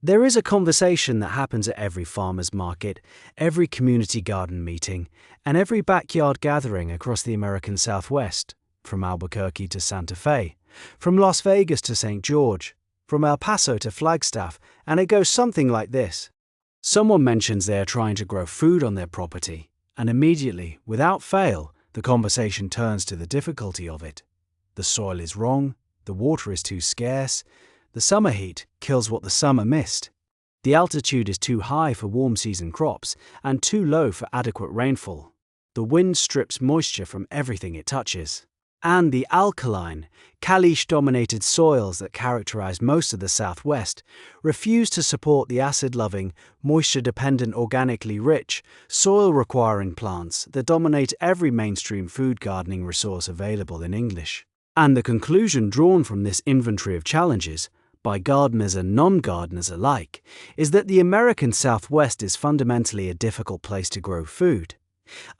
There is a conversation that happens at every farmer's market, every community garden meeting, and every backyard gathering across the American Southwest, from Albuquerque to Santa Fe, from Las Vegas to St. George, from El Paso to Flagstaff, and it goes something like this. Someone mentions they are trying to grow food on their property, and immediately, without fail, the conversation turns to the difficulty of it. The soil is wrong, the water is too scarce, the summer heat kills what the summer missed. The altitude is too high for warm season crops and too low for adequate rainfall. The wind strips moisture from everything it touches. And the alkaline, caliche-dominated soils that characterize most of the Southwest refuse to support the acid-loving, moisture-dependent, organically rich, soil-requiring plants that dominate every mainstream food gardening resource available in English. And the conclusion drawn from this inventory of challenges, by gardeners and non-gardeners alike, is that the American Southwest is fundamentally a difficult place to grow food.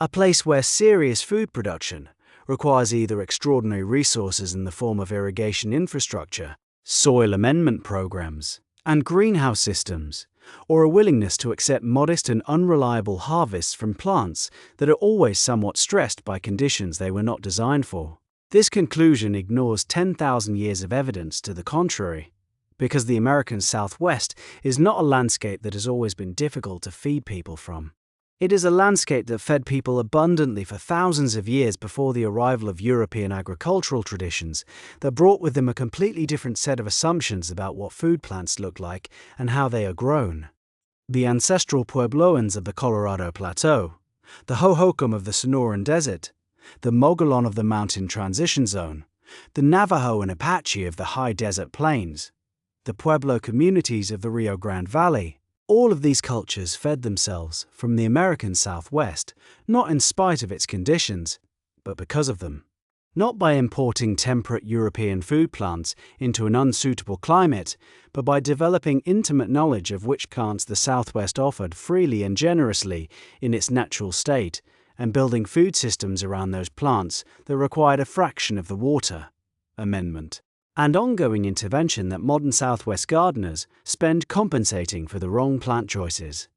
A place where serious food production requires either extraordinary resources in the form of irrigation infrastructure, soil amendment programs, and greenhouse systems, or a willingness to accept modest and unreliable harvests from plants that are always somewhat stressed by conditions they were not designed for. This conclusion ignores 10,000 years of evidence to the contrary, because the American Southwest is not a landscape that has always been difficult to feed people from. It is a landscape that fed people abundantly for thousands of years before the arrival of European agricultural traditions that brought with them a completely different set of assumptions about what food plants look like and how they are grown. The Ancestral Puebloans of the Colorado Plateau, the Hohokam of the Sonoran Desert, the Mogollon of the Mountain Transition Zone, the Navajo and Apache of the High Desert Plains, the Pueblo communities of the Rio Grande Valley. All of these cultures fed themselves from the American Southwest, not in spite of its conditions, but because of them. Not by importing temperate European food plants into an unsuitable climate, but by developing intimate knowledge of which plants the Southwest offered freely and generously in its natural state, and building food systems around those plants that required a fraction of the water, amendment, and ongoing intervention that modern Southwest gardeners spend compensating for the wrong plant choices.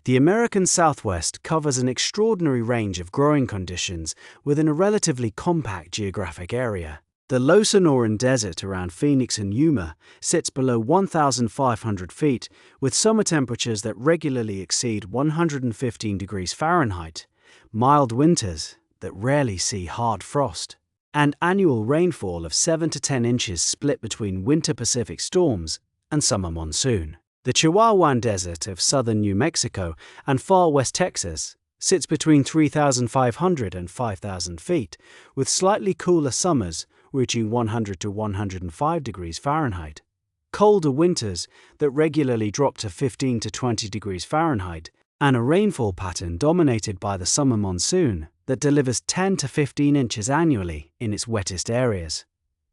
The American Southwest covers an extraordinary range of growing conditions within a relatively compact geographic area. The low Sonoran Desert around Phoenix and Yuma sits below 1,500 feet with summer temperatures that regularly exceed 115 degrees Fahrenheit, mild winters that rarely see hard frost, and annual rainfall of 7 to 10 inches split between winter Pacific storms and summer monsoon. The Chihuahuan Desert of southern New Mexico and far west Texas sits between 3,500 and 5,000 feet, with slightly cooler summers reaching 100 to 105 degrees Fahrenheit, colder winters that regularly drop to 15 to 20 degrees Fahrenheit, and a rainfall pattern dominated by the summer monsoon that delivers 10 to 15 inches annually in its wettest areas.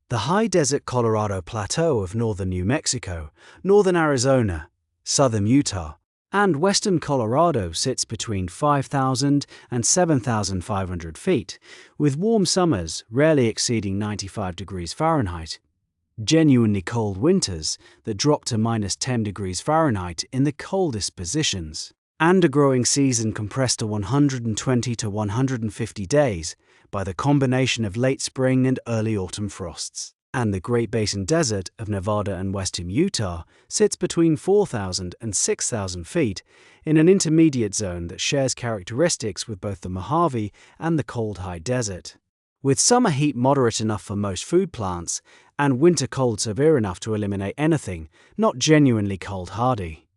The high desert Colorado Plateau of northern New Mexico, northern Arizona, southern Utah, and western Colorado sits between 5,000 and 7,500 feet, with warm summers rarely exceeding 95 degrees Fahrenheit, genuinely cold winters that drop to minus 10 degrees Fahrenheit in the coldest positions, and a growing season compressed to 120 to 150 days by the combination of late spring and early autumn frosts. And the Great Basin Desert of Nevada and western Utah sits between 4,000 and 6,000 feet in an intermediate zone that shares characteristics with both the Mojave and the cold high desert. With summer heat moderate enough for most food plants and winter cold severe enough to eliminate anything not genuinely cold hardy.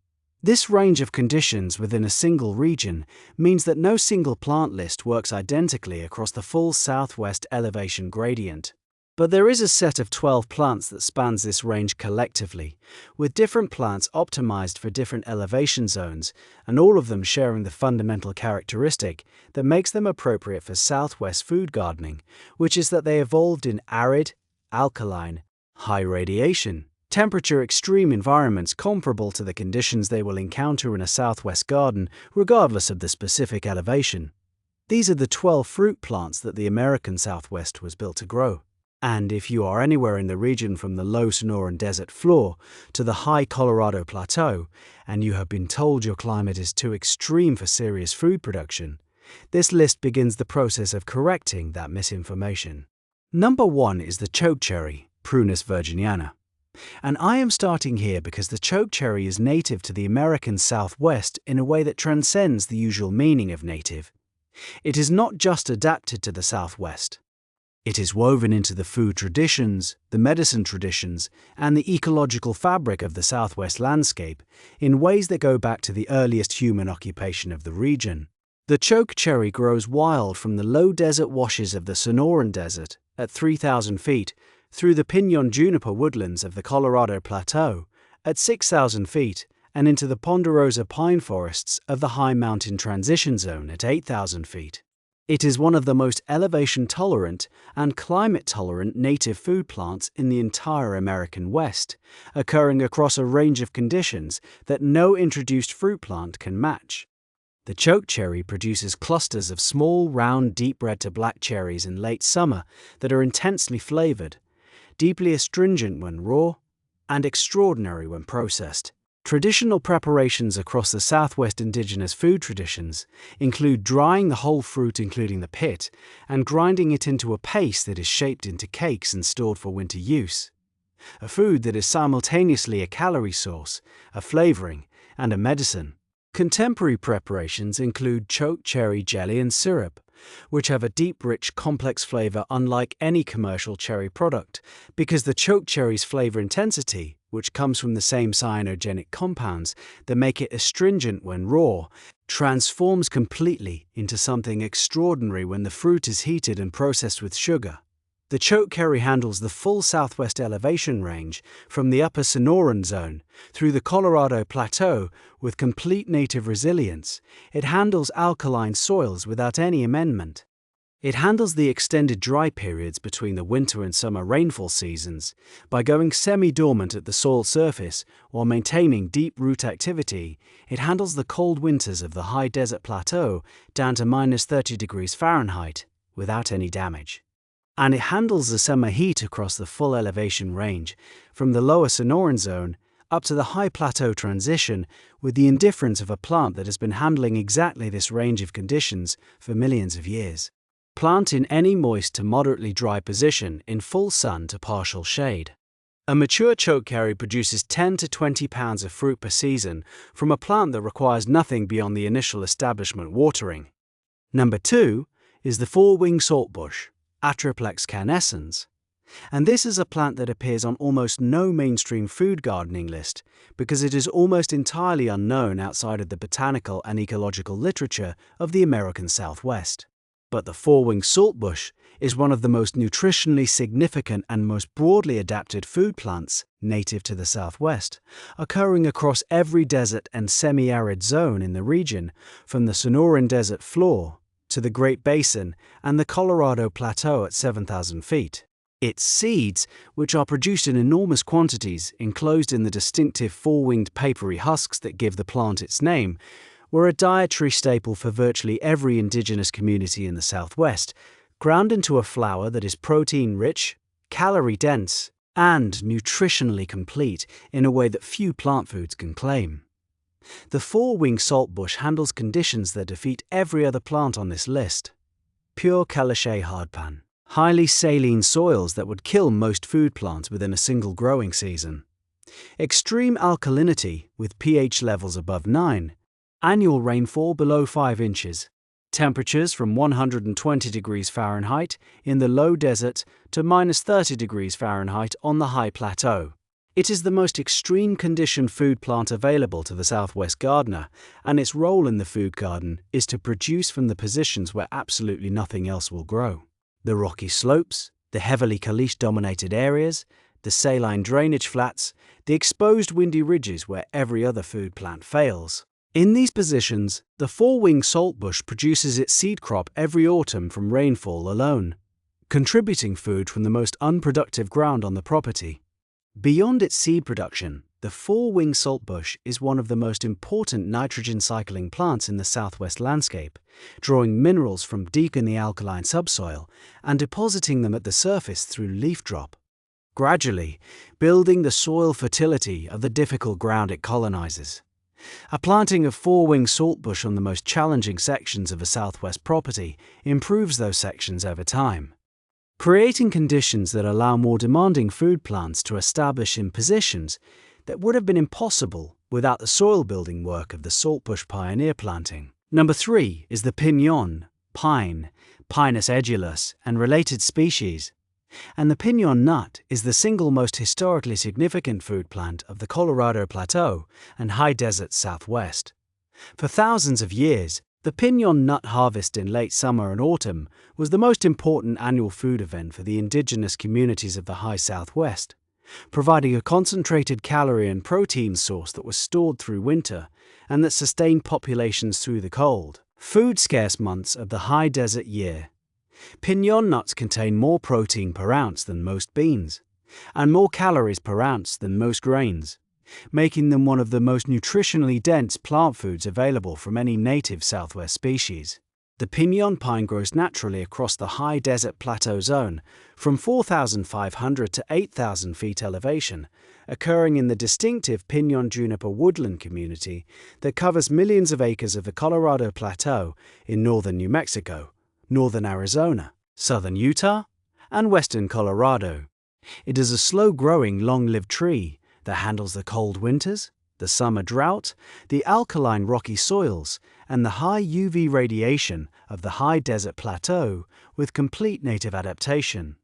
This range of conditions within a single region means that no single plant list works identically across the full southwest elevation gradient. But there is a set of 12 plants that spans this range collectively, with different plants optimized for different elevation zones, and all of them sharing the fundamental characteristic that makes them appropriate for southwest food gardening, which is that they evolved in arid, alkaline, high radiation, temperature extreme environments comparable to the conditions they will encounter in a southwest garden regardless of the specific elevation. These are the 12 fruit plants that the American Southwest was built to grow. And if you are anywhere in the region from the low Sonoran Desert floor to the high Colorado Plateau, and you have been told your climate is too extreme for serious food production, this list begins the process of correcting that misinformation. Number 1 is the chokecherry, Prunus virginiana. And I am starting here because the chokecherry is native to the American Southwest in a way that transcends the usual meaning of native. It is not just adapted to the Southwest. It is woven into the food traditions, the medicine traditions, and the ecological fabric of the Southwest landscape in ways that go back to the earliest human occupation of the region. The chokecherry grows wild from the low desert washes of the Sonoran Desert at 3,000 feet through the Pinon juniper woodlands of the Colorado Plateau at 6,000 feet and into the ponderosa pine forests of the high mountain transition zone at 8,000 feet. It is one of the most elevation-tolerant and climate-tolerant native food plants in the entire American West, occurring across a range of conditions that no introduced fruit plant can match. The chokecherry produces clusters of small, round, deep red to black cherries in late summer that are intensely flavored, deeply astringent when raw, and extraordinary when processed. Traditional preparations across the Southwest indigenous food traditions include drying the whole fruit including the pit and grinding it into a paste that is shaped into cakes and stored for winter use. A food that is simultaneously a calorie source, a flavoring, and a medicine. Contemporary preparations include chokecherry jelly and syrup, which have a deep, rich, complex flavor unlike any commercial cherry product, because the chokecherry's flavor intensity, which comes from the same cyanogenic compounds that make it astringent when raw, transforms completely into something extraordinary when the fruit is heated and processed with sugar. The chokecherry handles the full Southwest elevation range from the upper Sonoran zone through the Colorado Plateau with complete native resilience. It handles alkaline soils without any amendment. It handles the extended dry periods between the winter and summer rainfall seasons by going semi-dormant at the soil surface while maintaining deep root activity. It handles the cold winters of the high desert plateau down to -30 degrees Fahrenheit without any damage. And it handles the summer heat across the full elevation range, from the lower Sonoran zone up to the high plateau transition, with the indifference of a plant that has been handling exactly this range of conditions for millions of years. Plant in any moist to moderately dry position in full sun to partial shade. A mature chokecherry produces 10 to 20 pounds of fruit per season from a plant that requires nothing beyond the initial establishment watering. Number 2 is the four-wing saltbush, Atriplex canescens, and this is a plant that appears on almost no mainstream food gardening list because it is almost entirely unknown outside of the botanical and ecological literature of the American Southwest. But the four-wing saltbush is one of the most nutritionally significant and most broadly adapted food plants native to the Southwest, occurring across every desert and semi-arid zone in the region, from the Sonoran Desert floor to the Great Basin and the Colorado Plateau at 7,000 feet. Its seeds, which are produced in enormous quantities enclosed in the distinctive four-winged papery husks that give the plant its name, were a dietary staple for virtually every indigenous community in the Southwest, ground into a flour that is protein-rich, calorie-dense, and nutritionally complete in a way that few plant foods can claim. The four-wing saltbush handles conditions that defeat every other plant on this list. Pure calichet hardpan, highly saline soils that would kill most food plants within a single growing season. Extreme alkalinity with pH levels above 9, annual rainfall below 5 inches, temperatures from 120 degrees Fahrenheit in the low desert to -30 degrees Fahrenheit on the high plateau. It is the most extreme condition food plant available to the Southwest gardener, and its role in the food garden is to produce from the positions where absolutely nothing else will grow. The rocky slopes, the heavily caliche-dominated areas, the saline drainage flats, the exposed windy ridges where every other food plant fails. In these positions, the four-wing saltbush produces its seed crop every autumn from rainfall alone, contributing food from the most unproductive ground on the property. Beyond its seed production, The four-wing saltbush is one of the most important nitrogen-cycling plants in the southwest landscape, drawing minerals from deep in the alkaline subsoil and depositing them at the surface through leaf drop, gradually building the soil fertility of the difficult ground it colonizes. A planting of four-wing saltbush on the most challenging sections of a southwest property improves those sections over time, creating conditions that allow more demanding food plants to establish in positions that would have been impossible without the soil-building work of the saltbush pioneer planting. Number 3 is the pinon, pine, Pinus edulis, and related species. And the pinon nut is the single most historically significant food plant of the Colorado Plateau and high desert southwest. For thousands of years, the pinon nut harvest in late summer and autumn was the most important annual food event for the indigenous communities of the high southwest, providing a concentrated calorie and protein source that was stored through winter and that sustained populations through the cold, food-scarce months of the high desert year. Pinon nuts contain more protein per ounce than most beans, and more calories per ounce than most grains, making them one of the most nutritionally dense plant foods available from any native southwest species. The pinon pine grows naturally across the high desert plateau zone from 4,500 to 8,000 feet elevation, occurring in the distinctive pinon juniper woodland community that covers millions of acres of the Colorado Plateau in northern New Mexico, northern Arizona, southern Utah, and western Colorado. It is a slow-growing, long-lived tree that handles the cold winters, the summer drought, the alkaline rocky soils, and the high UV radiation of the high desert plateau with complete native adaptation.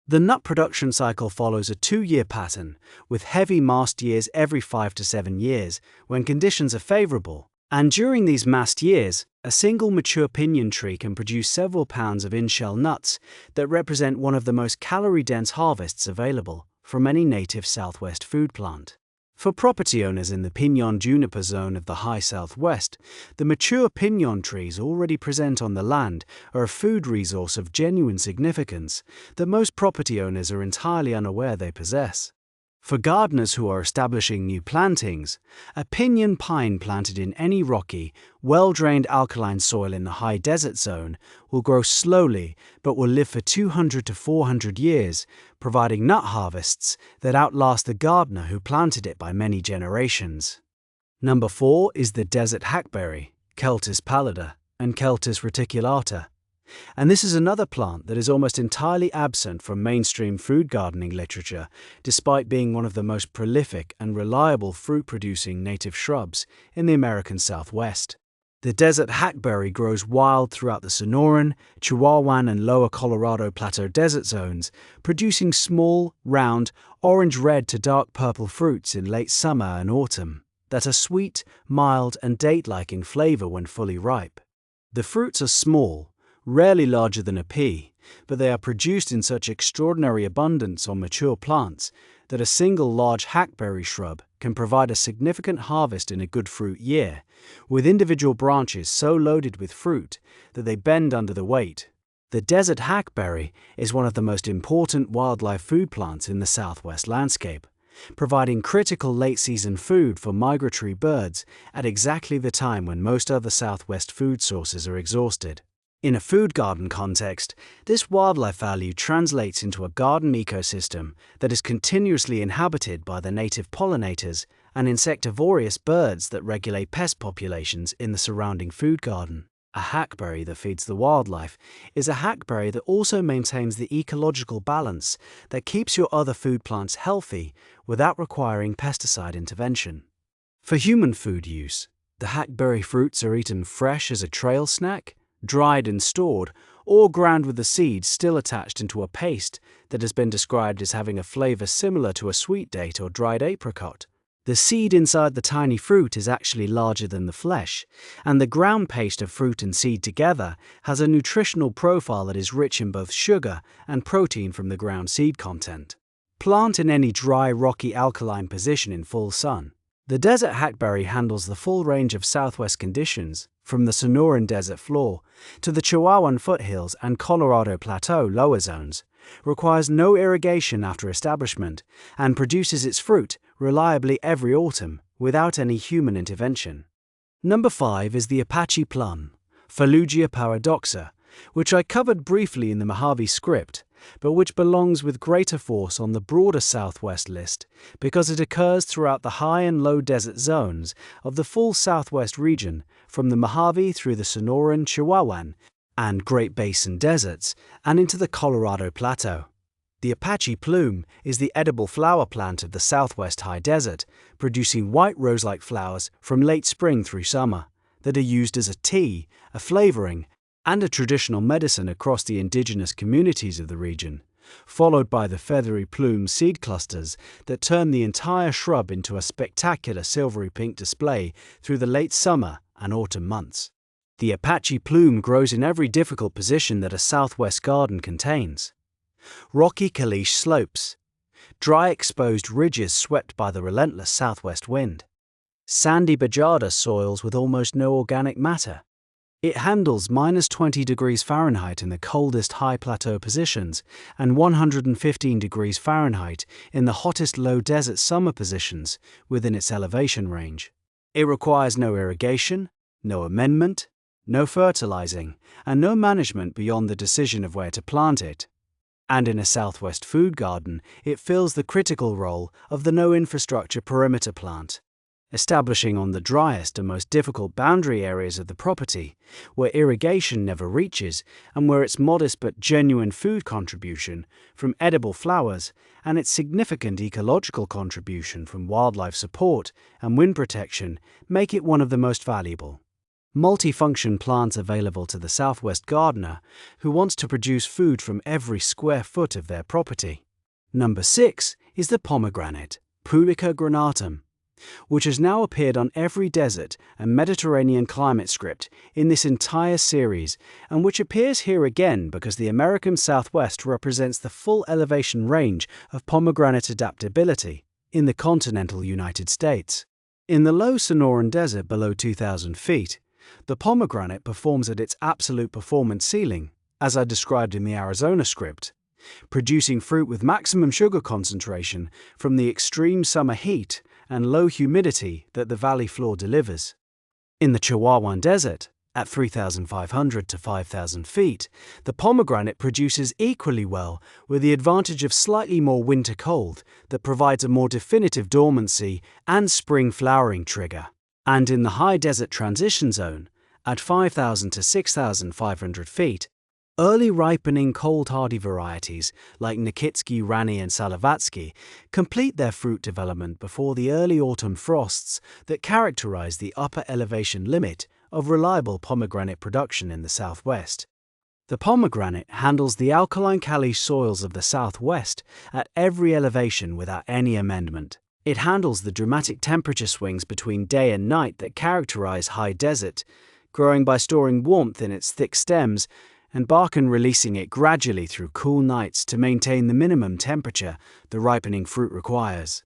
The nut production cycle follows a 2-year pattern, with heavy mast years every 5 to 7 years when conditions are favorable. And during these mast years, a single mature pinon tree can produce several pounds of in-shell nuts that represent one of the most calorie-dense harvests available from any native southwest food plant. For property owners in the pinon juniper zone of the high southwest, the mature pinon trees already present on the land are a food resource of genuine significance that most property owners are entirely unaware they possess. For gardeners who are establishing new plantings, a pinon pine planted in any rocky, well-drained alkaline soil in the high desert zone will grow slowly but will live for 200 to 400 years, providing nut harvests that outlast the gardener who planted it by many generations. Number 4 is the desert hackberry, Celtis pallida, and Celtis reticulata. And this is another plant that is almost entirely absent from mainstream food gardening literature, despite being one of the most prolific and reliable fruit-producing native shrubs in the American Southwest. The desert hackberry grows wild throughout the Sonoran, Chihuahuan, and lower Colorado Plateau desert zones, producing small, round, orange-red to dark purple fruits in late summer and autumn that are sweet, mild, and date-like in flavor when fully ripe. The fruits are small, rarely larger than a pea, but they are produced in such extraordinary abundance on mature plants that a single large hackberry shrub can provide a significant harvest in a good fruit year, with individual branches so loaded with fruit that they bend under the weight. The desert hackberry is one of the most important wildlife food plants in the southwest landscape, providing critical late-season food for migratory birds at exactly the time when most other southwest food sources are exhausted. In a food garden context, this wildlife value translates into a garden ecosystem that is continuously inhabited by the native pollinators and insectivorous birds that regulate pest populations in the surrounding food garden. A hackberry that feeds the wildlife is a hackberry that also maintains the ecological balance that keeps your other food plants healthy without requiring pesticide intervention. For human food use, the hackberry fruits are eaten fresh as a trail snack, dried and stored, or ground with the seeds still attached into a paste that has been described as having a flavor similar to a sweet date or dried apricot. The seed inside the tiny fruit is actually larger than the flesh, and the ground paste of fruit and seed together has a nutritional profile that is rich in both sugar and protein from the ground seed content. Plant in any dry, rocky, alkaline position in full sun. The desert hackberry handles the full range of southwest conditions, from the Sonoran desert floor to the Chihuahuan foothills and Colorado Plateau lower zones, requires no irrigation after establishment, and produces its fruit reliably every autumn without any human intervention. Number 5 is the Apache plume, Falugia paradoxa, which I covered briefly in the Mojave script, but which belongs with greater force on the broader Southwest list because it occurs throughout the high and low desert zones of the full Southwest region from the Mojave through the Sonoran, Chihuahuan, and Great Basin deserts and into the Colorado Plateau. The Apache plume is the edible flower plant of the Southwest high desert, producing white rose-like flowers from late spring through summer that are used as a tea, a flavoring, and a traditional medicine across the indigenous communities of the region, followed by the feathery plume seed clusters that turn the entire shrub into a spectacular silvery pink display through the late summer and autumn months. The Apache plume grows in every difficult position that a Southwest garden contains. Rocky caliche slopes, dry exposed ridges swept by the relentless southwest wind, sandy bajada soils with almost no organic matter. It handles -20 degrees Fahrenheit in the coldest high plateau positions and 115 degrees Fahrenheit in the hottest low desert summer positions within its elevation range. It requires no irrigation, no amendment, no fertilizing, and no management beyond the decision of where to plant it. And in a Southwest food garden, it fills the critical role of the no-infrastructure perimeter plant, establishing on the driest and most difficult boundary areas of the property, where irrigation never reaches and where its modest but genuine food contribution from edible flowers and its significant ecological contribution from wildlife support and wind protection make it one of the most valuable multifunction plants available to the Southwest gardener who wants to produce food from every square foot of their property. Number 6 is the pomegranate, Pudica granatum, which has now appeared on every desert and Mediterranean climate script in this entire series, and which appears here again because the American Southwest represents the full elevation range of pomegranate adaptability in the continental United States. In the low Sonoran Desert below 2,000 feet, the pomegranate performs at its absolute performance ceiling, as I described in the Arizona script, producing fruit with maximum sugar concentration from the extreme summer heat and low humidity that the valley floor delivers. In the Chihuahuan Desert, at 3,500 to 5,000 feet, the pomegranate produces equally well with the advantage of slightly more winter cold that provides a more definitive dormancy and spring flowering trigger. And in the high desert transition zone, at 5,000 to 6,500 feet, early ripening cold-hardy varieties like Nikitsky, Rani, and Salavatsky complete their fruit development before the early autumn frosts that characterize the upper elevation limit of reliable pomegranate production in the Southwest. The pomegranate handles the alkaline caliche soils of the Southwest at every elevation without any amendment. It handles the dramatic temperature swings between day and night that characterize high desert, growing by storing warmth in its thick stems and bark and releasing it gradually through cool nights to maintain the minimum temperature the ripening fruit requires.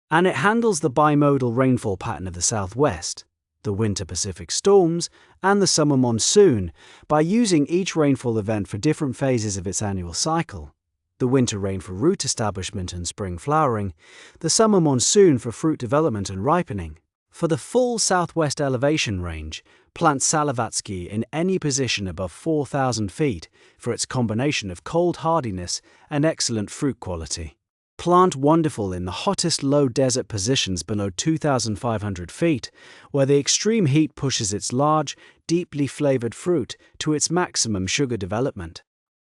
And it handles the bimodal rainfall pattern of the Southwest, the winter Pacific storms, and the summer monsoon by using each rainfall event for different phases of its annual cycle. The winter rain for root establishment and spring flowering, the summer monsoon for fruit development and ripening. For the full Southwest elevation range, plant Salavatsky in any position above 4,000 feet for its combination of cold hardiness and excellent fruit quality. Plant wonderful in the hottest low desert positions below 2,500 feet, where the extreme heat pushes its large, deeply flavored fruit to its maximum sugar development.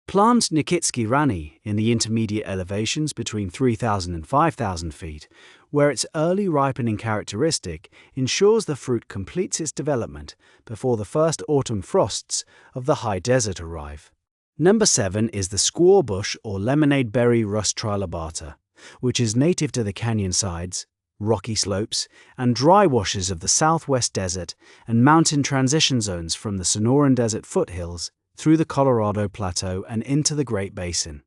Plant Nikitsky Rani in the intermediate elevations between 3,000 and 5,000 feet, where its early ripening characteristic ensures the fruit completes its development before the first autumn frosts of the high desert arrive. Number 7 is the squaw bush or lemonade berry Rus trilobata, which is native to the canyon sides, rocky slopes, and dry washes of the Southwest desert and mountain transition zones from the Sonoran Desert foothills through the Colorado Plateau and into the Great Basin.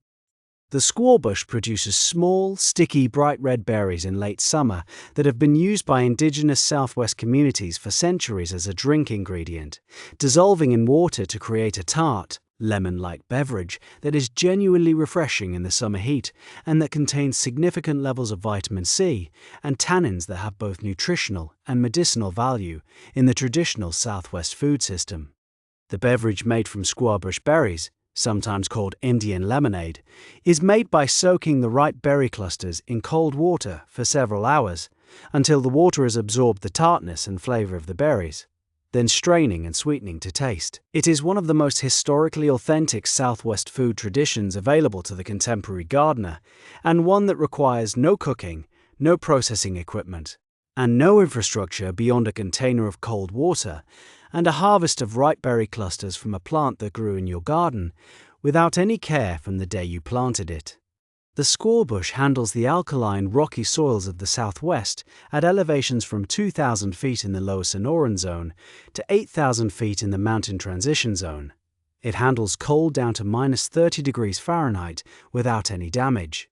The squaw bush produces small, sticky, bright red berries in late summer that have been used by indigenous Southwest communities for centuries as a drink ingredient, dissolving in water to create a tart, lemon-like beverage that is genuinely refreshing in the summer heat and that contains significant levels of vitamin C and tannins that have both nutritional and medicinal value in the traditional Southwest food system. The beverage made from squaw bush berries, sometimes called Indian lemonade, is made by soaking the ripe berry clusters in cold water for several hours until the water has absorbed the tartness and flavor of the berries, then straining and sweetening to taste. It is one of the most historically authentic Southwest food traditions available to the contemporary gardener, and one that requires no cooking, no processing equipment, and no infrastructure beyond a container of cold water and a harvest of ripe berry clusters from a plant that grew in your garden without any care from the day you planted it. The squaw bush handles the alkaline, rocky soils of the Southwest at elevations from 2,000 feet in the lower Sonoran zone to 8,000 feet in the mountain transition zone. It handles cold down to -30 degrees Fahrenheit without any damage.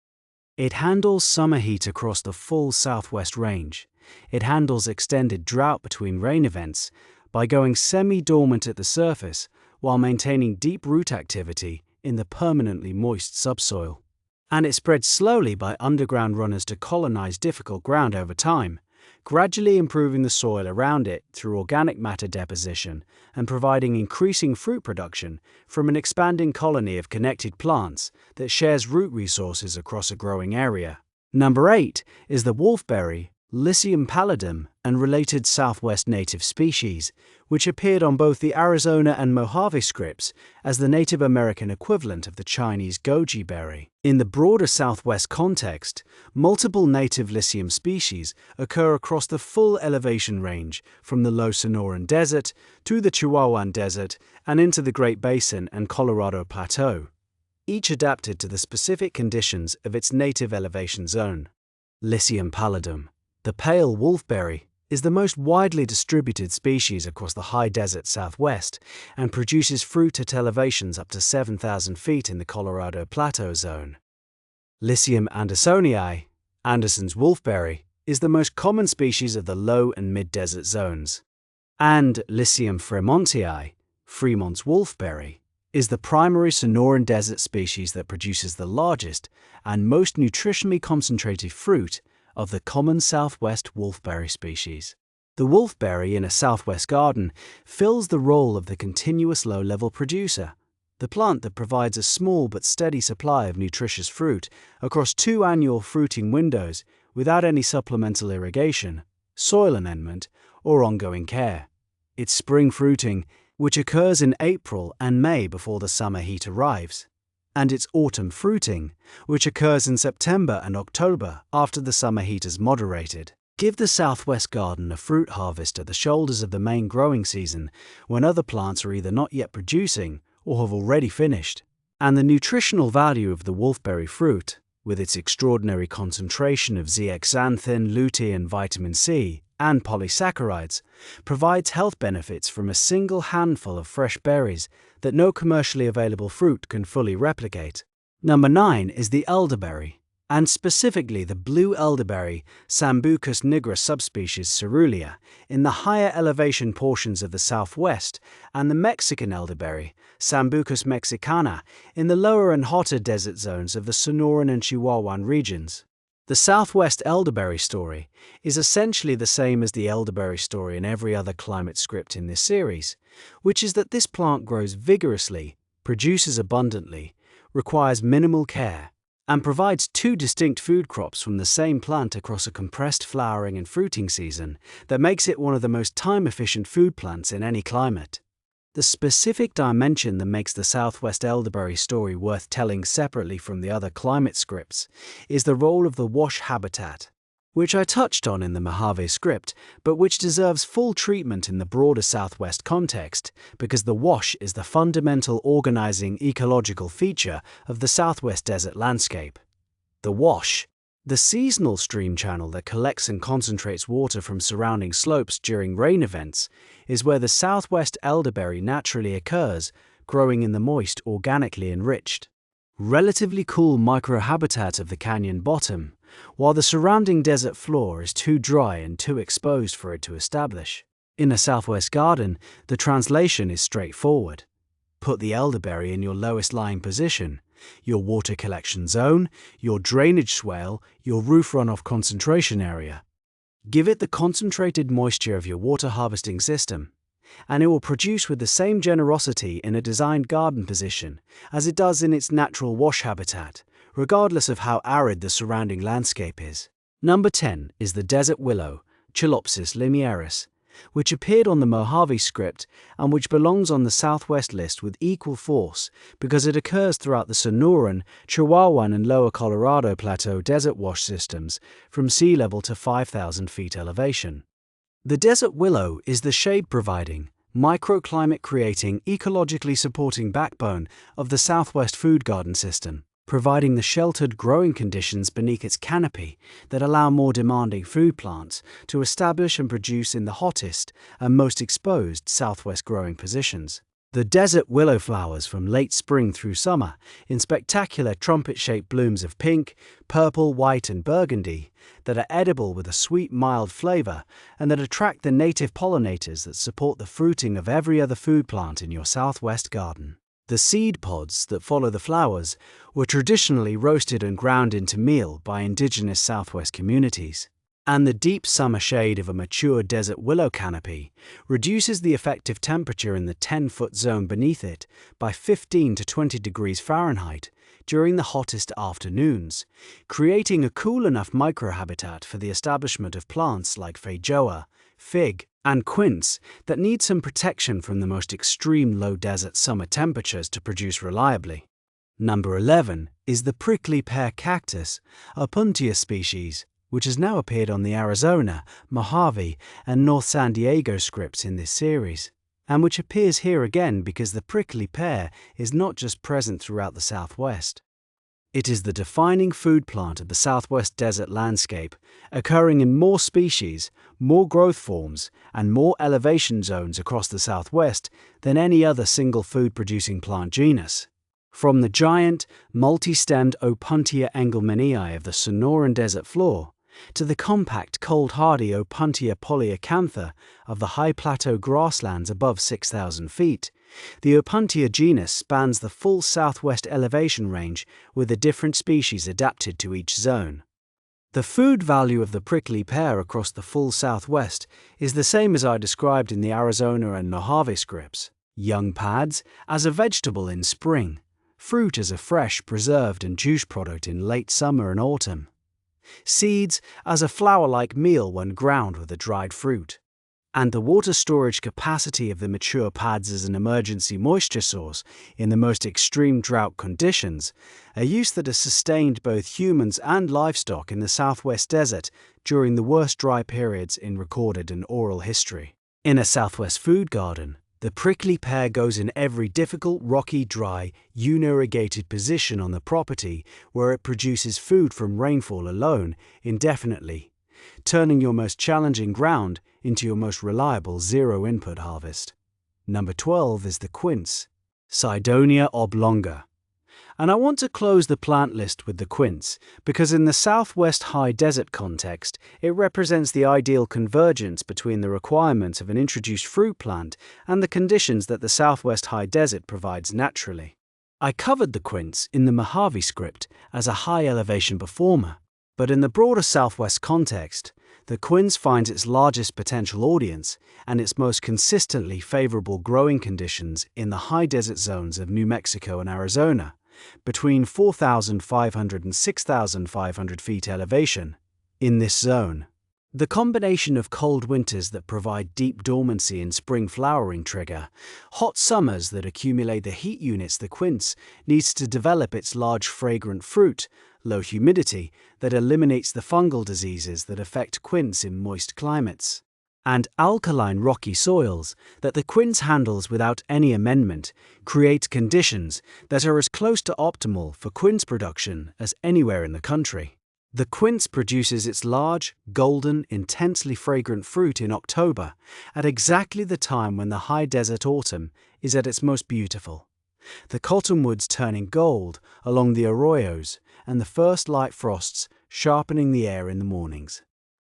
It handles summer heat across the full Southwest range. It handles extended drought between rain events by going semi-dormant at the surface while maintaining deep root activity in the permanently moist subsoil. And it spreads slowly by underground runners to colonize difficult ground over time, gradually improving the soil around it through organic matter deposition and providing increasing fruit production from an expanding colony of connected plants that shares root resources across a growing area. Number 8 is the wolfberry, Lycium pallidum, and related Southwest native species, which appeared on both the Arizona and Mojave scripts as the Native American equivalent of the Chinese goji berry. In the broader Southwest context, multiple native Lycium species occur across the full elevation range from the low Sonoran Desert to the Chihuahuan Desert and into the Great Basin and Colorado Plateau, each adapted to the specific conditions of its native elevation zone. Lycium pallidum, the pale wolfberry, is the most widely distributed species across the high desert Southwest and produces fruit at elevations up to 7,000 feet in the Colorado Plateau zone. Lycium andersonii, Anderson's wolfberry, is the most common species of the low and mid-desert zones. And Lycium fremontii, Fremont's wolfberry, is the primary Sonoran desert species that produces the largest and most nutritionally concentrated fruit of the common Southwest wolfberry species. The wolfberry in a Southwest garden fills the role of the continuous low-level producer, the plant that provides a small but steady supply of nutritious fruit across 2 annual fruiting windows without any supplemental irrigation, soil amendment, or ongoing care. Its spring fruiting, which occurs in April and May before the summer heat arrives, and its autumn fruiting, which occurs in September and October after the summer heat has moderated, give the Southwest garden a fruit harvest at the shoulders of the main growing season when other plants are either not yet producing or have already finished. And the nutritional value of the wolfberry fruit, with its extraordinary concentration of zeaxanthin, lutein, vitamin C, and polysaccharides, provides health benefits from a single handful of fresh berries that no commercially available fruit can fully replicate. Number 9 is the elderberry, and specifically the blue elderberry, Sambucus nigra subspecies Cerulean, in the higher elevation portions of the Southwest, and the Mexican elderberry, Sambucus mexicana, in the lower and hotter desert zones of the Sonoran and Chihuahuan regions. The Southwest elderberry story is essentially the same as the elderberry story in every other climate script in this series, which is that this plant grows vigorously, produces abundantly, requires minimal care, and provides 2 distinct food crops from the same plant across a compressed flowering and fruiting season that makes it one of the most time-efficient food plants in any climate. The specific dimension that makes the Southwest elderberry story worth telling separately from the other climate scripts is the role of the wash habitat, which I touched on in the Mojave script, but which deserves full treatment in the broader Southwest context because the wash is the fundamental organizing ecological feature of the Southwest desert landscape. The wash, the seasonal stream channel that collects and concentrates water from surrounding slopes during rain events, is where the Southwest elderberry naturally occurs, growing in the moist, organically enriched, relatively cool microhabitat of the canyon bottom, while the surrounding desert floor is too dry and too exposed for it to establish. In a Southwest garden, the translation is straightforward. Put the elderberry in your lowest lying position, your water collection zone, your drainage swale, your roof runoff concentration area. Give it the concentrated moisture of your water harvesting system, and it will produce with the same generosity in a designed garden position as it does in its natural wash habitat, regardless of how arid the surrounding landscape is. Number 10 is the desert willow, Chilopsis linearis, which appeared on the Mojave script and which belongs on the Southwest list with equal force because it occurs throughout the Sonoran, Chihuahuan and Lower Colorado Plateau desert wash systems from sea level to 5,000 feet elevation. The desert willow is the shade-providing, microclimate-creating, ecologically supporting backbone of the Southwest food garden system, providing the sheltered growing conditions beneath its canopy that allow more demanding food plants to establish and produce in the hottest and most exposed Southwest growing positions. The desert willow flowers from late spring through summer in spectacular trumpet-shaped blooms of pink, purple, white, and burgundy that are edible with a sweet, mild flavor and that attract the native pollinators that support the fruiting of every other food plant in your Southwest garden. The seed pods that follow the flowers were traditionally roasted and ground into meal by indigenous Southwest communities, and the deep summer shade of a mature desert willow canopy reduces the effective temperature in the 10-foot zone beneath it by 15 to 20 degrees Fahrenheit during the hottest afternoons, creating a cool enough microhabitat for the establishment of plants like feijoa, fig, and quince that need some protection from the most extreme low desert summer temperatures to produce reliably. Number 11 is the prickly pear cactus, a Puntia species, which has now appeared on the Arizona, Mojave, and North San Diego scripts in this series, and which appears here again because the prickly pear is not just present throughout the Southwest. It is the defining food plant of the Southwest desert landscape, occurring in more species, more growth forms, and more elevation zones across the Southwest than any other single food-producing plant genus. From the giant, multi-stemmed Opuntia engelmannii of the Sonoran desert floor, to the compact, cold-hardy Opuntia polyacantha of the high plateau grasslands above 6,000 feet, the Opuntia genus spans the full Southwest elevation range with the different species adapted to each zone. The food value of the prickly pear across the full Southwest is the same as I described in the Arizona and Mojave scripts. Young pads as a vegetable in spring, fruit as a fresh, preserved and juice product in late summer and autumn, seeds as a flour-like meal when ground with the dried fruit, and the water storage capacity of the mature pads as an emergency moisture source in the most extreme drought conditions, a use that has sustained both humans and livestock in the Southwest desert during the worst dry periods in recorded and oral history. In a Southwest food garden, the prickly pear goes in every difficult, rocky, dry, unirrigated position on the property where it produces food from rainfall alone indefinitely, turning your most challenging ground into your most reliable zero-input harvest. Number 12 is the quince, Cydonia oblonga. And I want to close the plant list with the quince because in the Southwest high desert context, it represents the ideal convergence between the requirements of an introduced fruit plant and the conditions that the Southwest high desert provides naturally. I covered the quince in the Mojave script as a high elevation performer, but in the broader Southwest context, the quince finds its largest potential audience and its most consistently favorable growing conditions in the high desert zones of New Mexico and Arizona, between 4,500 and 6,500 feet elevation. In this zone, the combination of cold winters that provide deep dormancy and spring flowering trigger, hot summers that accumulate the heat units the quince needs to develop its large fragrant fruit, low humidity that eliminates the fungal diseases that affect quince in moist climates, and alkaline rocky soils that the quince handles without any amendment create conditions that are as close to optimal for quince production as anywhere in the country. The quince produces its large, golden, intensely fragrant fruit in October, at exactly the time when the high desert autumn is at its most beautiful. The cottonwoods turning gold along the arroyos and the first light frosts sharpening the air in the mornings.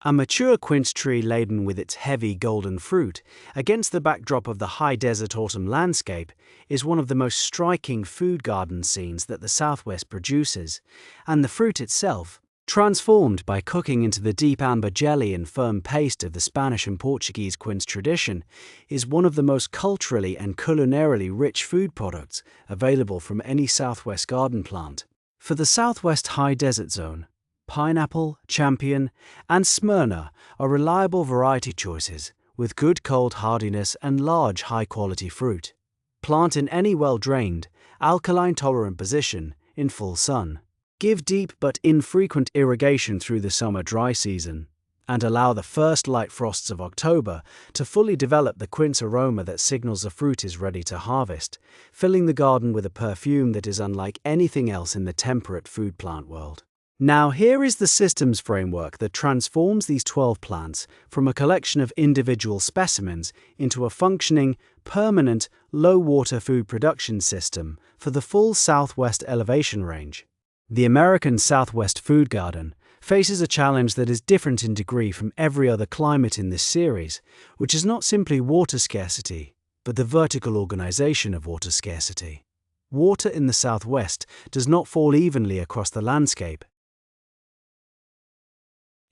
A mature quince tree laden with its heavy golden fruit, against the backdrop of the high desert autumn landscape, is one of the most striking food garden scenes that the Southwest produces, and the fruit itself, transformed by cooking into the deep amber jelly and firm paste of the Spanish and Portuguese quince tradition, is one of the most culturally and culinarily rich food products available from any Southwest garden plant. For the Southwest High Desert Zone, Pineapple, Champion, and Smyrna are reliable variety choices with good cold hardiness and large high-quality fruit. Plant in any well-drained, alkaline-tolerant position in full sun. Give deep but infrequent irrigation through the summer dry season, and allow the first light frosts of October to fully develop the quince aroma that signals the fruit is ready to harvest, filling the garden with a perfume that is unlike anything else in the temperate food plant world. Now here is the systems framework that transforms these 12 plants from a collection of individual specimens into a functioning, permanent, low-water food production system for the full Southwest elevation range. The American Southwest Food Garden faces a challenge that is different in degree from every other climate in this series, which is not simply water scarcity, but the vertical organization of water scarcity. Water in the Southwest does not fall evenly across the landscape.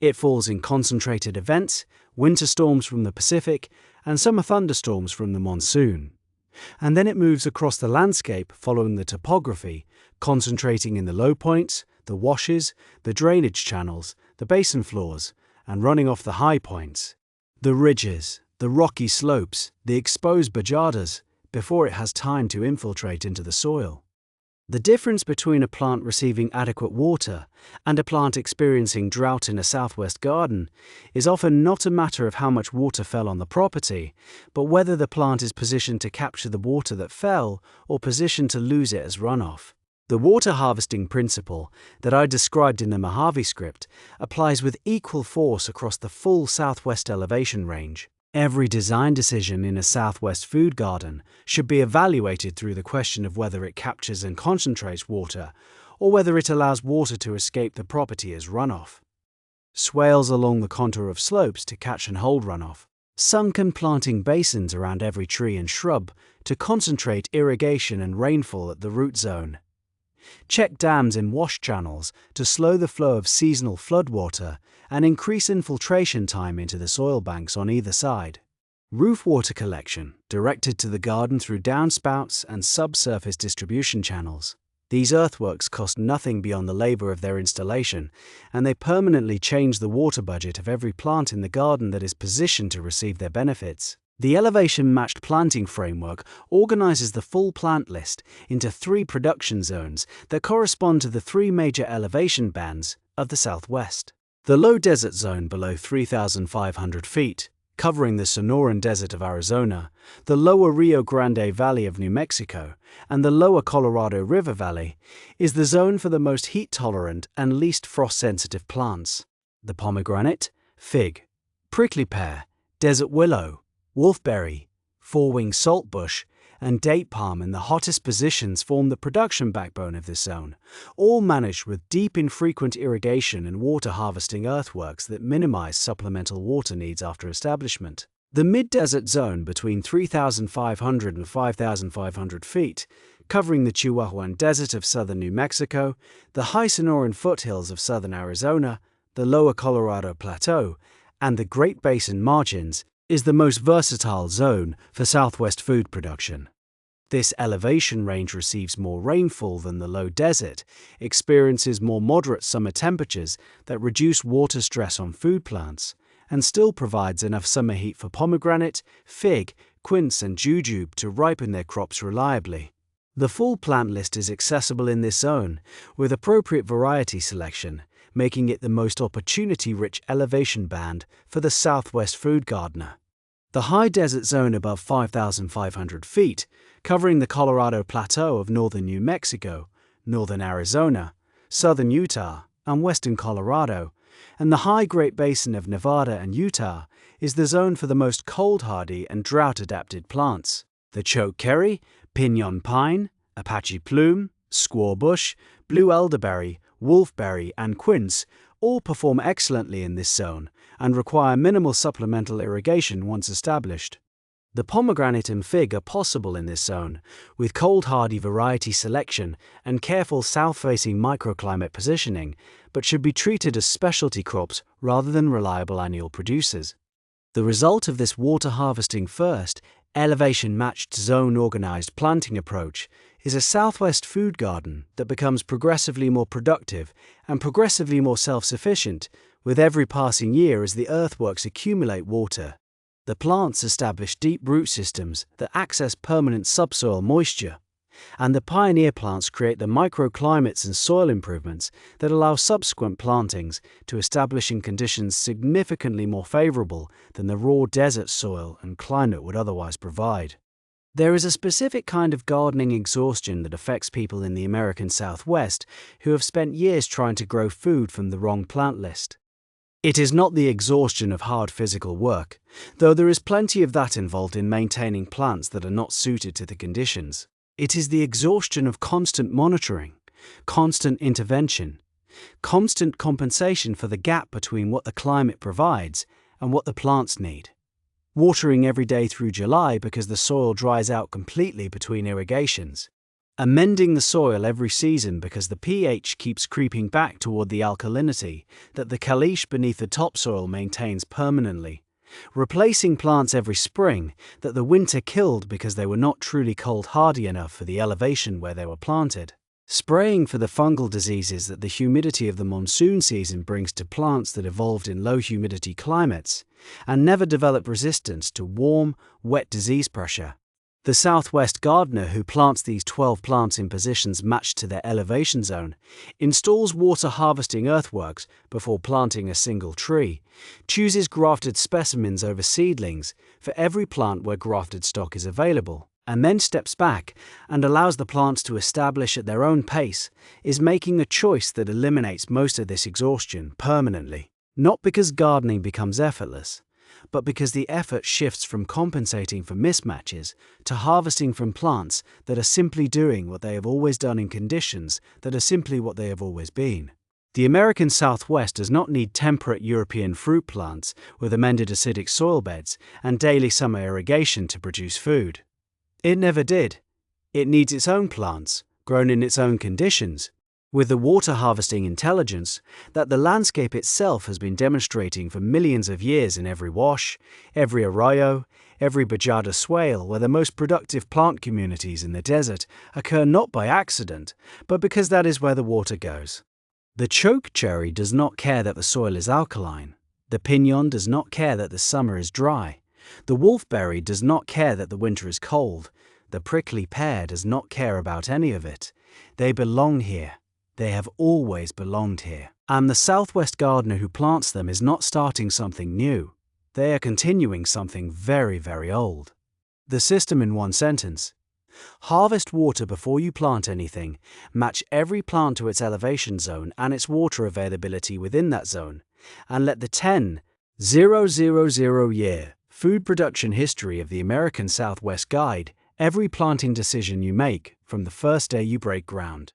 It falls in concentrated events, winter storms from the Pacific, and summer thunderstorms from the monsoon. And then it moves across the landscape following the topography, concentrating in the low points, the washes, the drainage channels, the basin floors, and running off the high points, the ridges, the rocky slopes, the exposed bajadas, before it has time to infiltrate into the soil. The difference between a plant receiving adequate water and a plant experiencing drought in a Southwest garden is often not a matter of how much water fell on the property, but whether the plant is positioned to capture the water that fell or positioned to lose it as runoff. The water harvesting principle that I described in the Mojave script applies with equal force across the full Southwest elevation range. Every design decision in a Southwest food garden should be evaluated through the question of whether it captures and concentrates water, or whether it allows water to escape the property as runoff. Swales along the contour of slopes to catch and hold runoff. Sunken planting basins around every tree and shrub to concentrate irrigation and rainfall at the root zone. Check dams in wash channels to slow the flow of seasonal floodwater and increase infiltration time into the soil banks on either side. Roof water collection, directed to the garden through downspouts and subsurface distribution channels. These earthworks cost nothing beyond the labor of their installation, and they permanently change the water budget of every plant in the garden that is positioned to receive their benefits. The elevation-matched planting framework organizes the full plant list into 3 production zones that correspond to the 3 major elevation bands of the Southwest. The low desert zone below 3,500 feet, covering the Sonoran Desert of Arizona, the lower Rio Grande Valley of New Mexico, and the lower Colorado River Valley, is the zone for the most heat-tolerant and least frost-sensitive plants. The pomegranate, fig, prickly pear, desert willow, wolfberry, four-wing saltbush, and date palm in the hottest positions form the production backbone of this zone, all managed with deep infrequent irrigation and water harvesting earthworks that minimize supplemental water needs after establishment. The mid-desert zone between 3,500 and 5,500 feet, covering the Chihuahuan Desert of southern New Mexico, the high Sonoran foothills of southern Arizona, the lower Colorado Plateau, and the Great Basin margins, is the most versatile zone for Southwest food production. This elevation range receives more rainfall than the low desert, experiences more moderate summer temperatures that reduce water stress on food plants, and still provides enough summer heat for pomegranate, fig, quince, and jujube to ripen their crops reliably. The full plant list is accessible in this zone, with appropriate variety selection, making it the most opportunity-rich elevation band for the Southwest food gardener. The high desert zone above 5,500 feet, covering the Colorado Plateau of northern New Mexico, northern Arizona, southern Utah, and western Colorado, and the high Great Basin of Nevada and Utah, is the zone for the most cold-hardy and drought-adapted plants. The chokecherry, Pinon pine, Apache plume, squaw bush, blue elderberry, wolfberry, and quince all perform excellently in this zone and require minimal supplemental irrigation once established. The pomegranate and fig are possible in this zone, with cold-hardy variety selection and careful south-facing microclimate positioning, but should be treated as specialty crops rather than reliable annual producers. The result of this water harvesting first, elevation-matched zone-organized planting approach is a southwest food garden that becomes progressively more productive and progressively more self-sufficient with every passing year as the earthworks accumulate water. The plants establish deep root systems that access permanent subsoil moisture, and the pioneer plants create the microclimates and soil improvements that allow subsequent plantings to establish in conditions significantly more favorable than the raw desert soil and climate would otherwise provide. There is a specific kind of gardening exhaustion that affects people in the American Southwest who have spent years trying to grow food from the wrong plant list. It is not the exhaustion of hard physical work, though there is plenty of that involved in maintaining plants that are not suited to the conditions. It is the exhaustion of constant monitoring, constant intervention, constant compensation for the gap between what the climate provides and what the plants need. Watering every day through July because the soil dries out completely between irrigations. Amending the soil every season because the pH keeps creeping back toward the alkalinity that the caliche beneath the topsoil maintains permanently. Replacing plants every spring that the winter killed because they were not truly cold-hardy enough for the elevation where they were planted. Spraying for the fungal diseases that the humidity of the monsoon season brings to plants that evolved in low-humidity climates and never develop resistance to warm, wet disease pressure. The Southwest gardener who plants these 12 plants in positions matched to their elevation zone, installs water harvesting earthworks before planting a single tree, chooses grafted specimens over seedlings for every plant where grafted stock is available, and then steps back and allows the plants to establish at their own pace, is making a choice that eliminates most of this exhaustion permanently. Not because gardening becomes effortless, but because the effort shifts from compensating for mismatches to harvesting from plants that are simply doing what they have always done in conditions that are simply what they have always been. The American Southwest does not need temperate European fruit plants with amended acidic soil beds and daily summer irrigation to produce food. It never did. It needs its own plants, grown in its own conditions, with the water harvesting intelligence that the landscape itself has been demonstrating for millions of years in every wash, every arroyo, every bajada swale, where the most productive plant communities in the desert occur not by accident, but because that is where the water goes. The choke cherry does not care that the soil is alkaline. The pinon does not care that the summer is dry. The wolfberry does not care that the winter is cold. The prickly pear does not care about any of it. They belong here. They have always belonged here. And the Southwest gardener who plants them is not starting something new. They are continuing something very, very old. The system in one sentence. Harvest water before you plant anything, match every plant to its elevation zone and its water availability within that zone, and let the 10,000-year food production history of the American Southwest guide every planting decision you make from the first day you break ground.